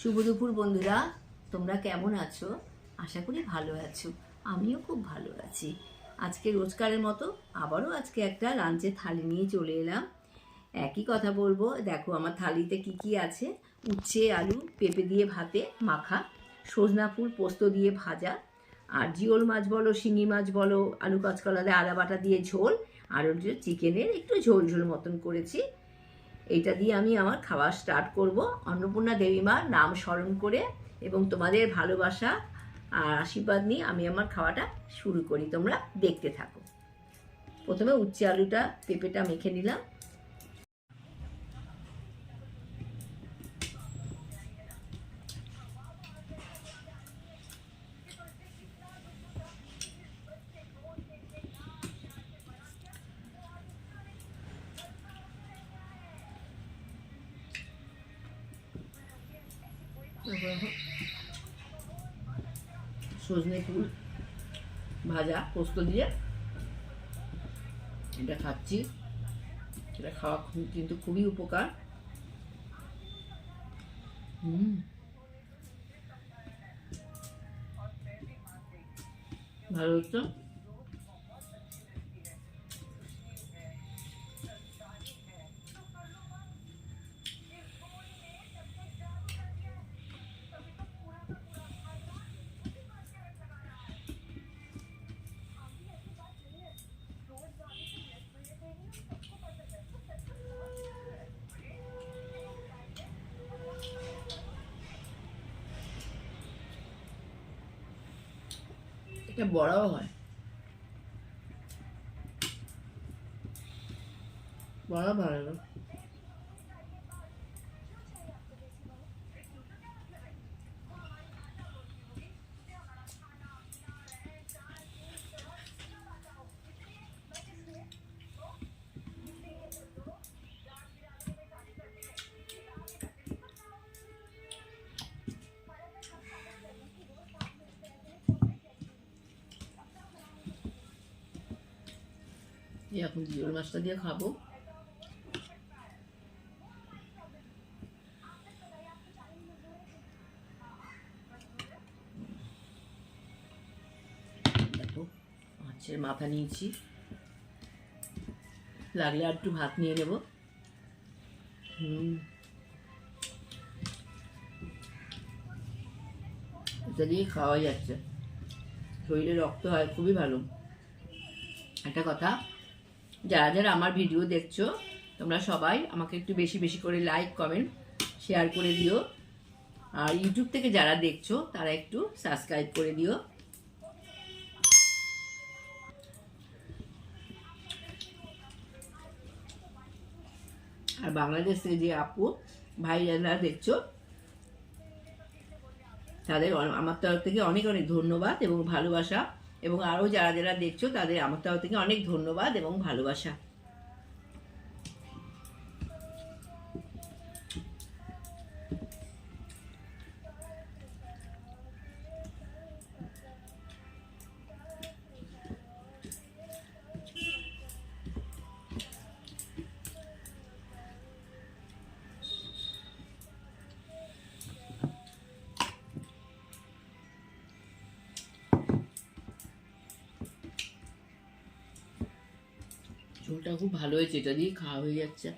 শুভ দুপুর বন্ধুরা, তোমরা কেমন আছো? আশা করি ভালো আছো। আমিও খুব ভালো আছি। আজকে রোজকারের মতো আবারও আজকে একটা লাঞ্চের থালি নিয়ে চলে এলাম। একই কথা বলবো। দেখো আমার থালিতে কি কি আছে। উচ্ছে আলু পেঁপে দিয়ে ভাতে মাখা, সজনা ফুল পোস্ত দিয়ে ভাজা, আর জিওল মাছ বলো শিঙি মাছ বলো আলু কাঁচকলা দিয়ে আদা বাটা দিয়ে ঝোল, আর হচ্ছে চিকেনের একটু ঝোল ঝোল মতন করেছি। এইটা দিয়ে আমি আমার খাওয়া স্টার্ট করব অন্নপূর্ণা দেবী মার নাম স্মরণ করে, এবং তোমাদের ভালোবাসা আর আশীর্বাদ নিয়ে আমি আমার খাওয়াটা শুরু করি। তোমরা দেখতে থাকো। প্রথমে উচ্ছে আলুটা পেঁপেটা মেখে নিলাম। সজনে ফুল ভাজা পোস্ত দিয়ে এটা খাচ্ছি। এটা খাওয়া কিন্তু খুবই উপকার। ভালো হচ্ছে। এটা বড়াও হয়, বড়া ভালো। এখন জিওল মাছটা দিয়ে খাবো। দেখো মাছের মাথা নিয়েছি, লাগলে আর একটু ভাত নিয়ে নেব। এটা দিয়ে খাওয়া যাচ্ছে, শরীরে রক্ত হয়, খুবই ভালো। একটা কথা, যারা যারা আমার ভিডিও দেখছো তোমরা সবাই আমাকে একটু বেশি বেশি করে লাইক কমেন্ট শেয়ার করে দিও, আর ইউটিউব থেকে যারা দেখছো তারা একটু সাবস্ক্রাইব করে দিও। আর বাংলাদেশ থেকে যে আপু ভাইরা দেখছো তাদের আমার তরফ থেকে অনেক অনেক ধন্যবাদ এবং ভালোবাসা, এবং আরও যারা যারা দেখছো তাদের আমার তরফ থেকে অনেক ধন্যবাদ এবং ভালোবাসা। ঝোলটা খুব ভালো হয়েছে, এটা দিয়ে খাওয়া হয়ে যাচ্ছে।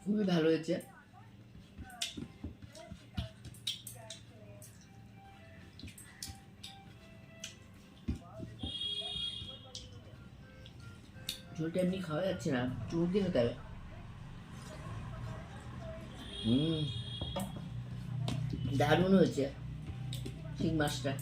খুবই ভালো হয়েছে। ঝোলটা এমনি খাওয়া যাচ্ছে না, চুমুক দিয়ে খেতে হবে। হুম, দারুণ হয়েছে শিং মাছটা।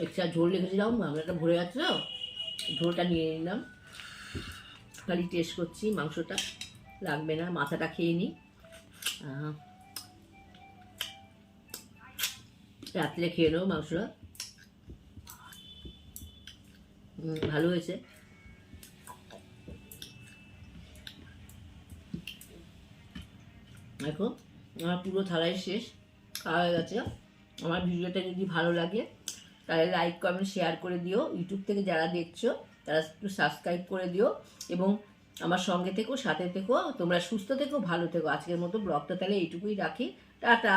এক্সট্রা ঝোল রেখেছিলাম, গামলাটা ভরে যাচ্ছে তো, ঝোলটা নিয়ে নিলাম। খালি টেস্ট করছি, মাংসটা লাগবে না, মাথাটা খেয়ে নিই। রাত্রে খেয়ে নেবো মাংসটা। ভালো হয়েছে। দেখো আমার পুরো থালাই শেষ, খাওয়া হয়ে গেছে। আমার ভিডিওটা যদি ভালো লাগে তাহলে লাইক কমেন্ট শেয়ার করে দিও। ইউটিউব থেকে যারা দেখছো তারা একটু সাবস্ক্রাইব করে দিও এবং আমার সঙ্গে থেকো, সাথে থেকো। তোমরা সুস্থ থেকো, ভালো থেকো। আজকের মতো ব্লগটা তাহলে এইটুকুই রাখি। টাটা।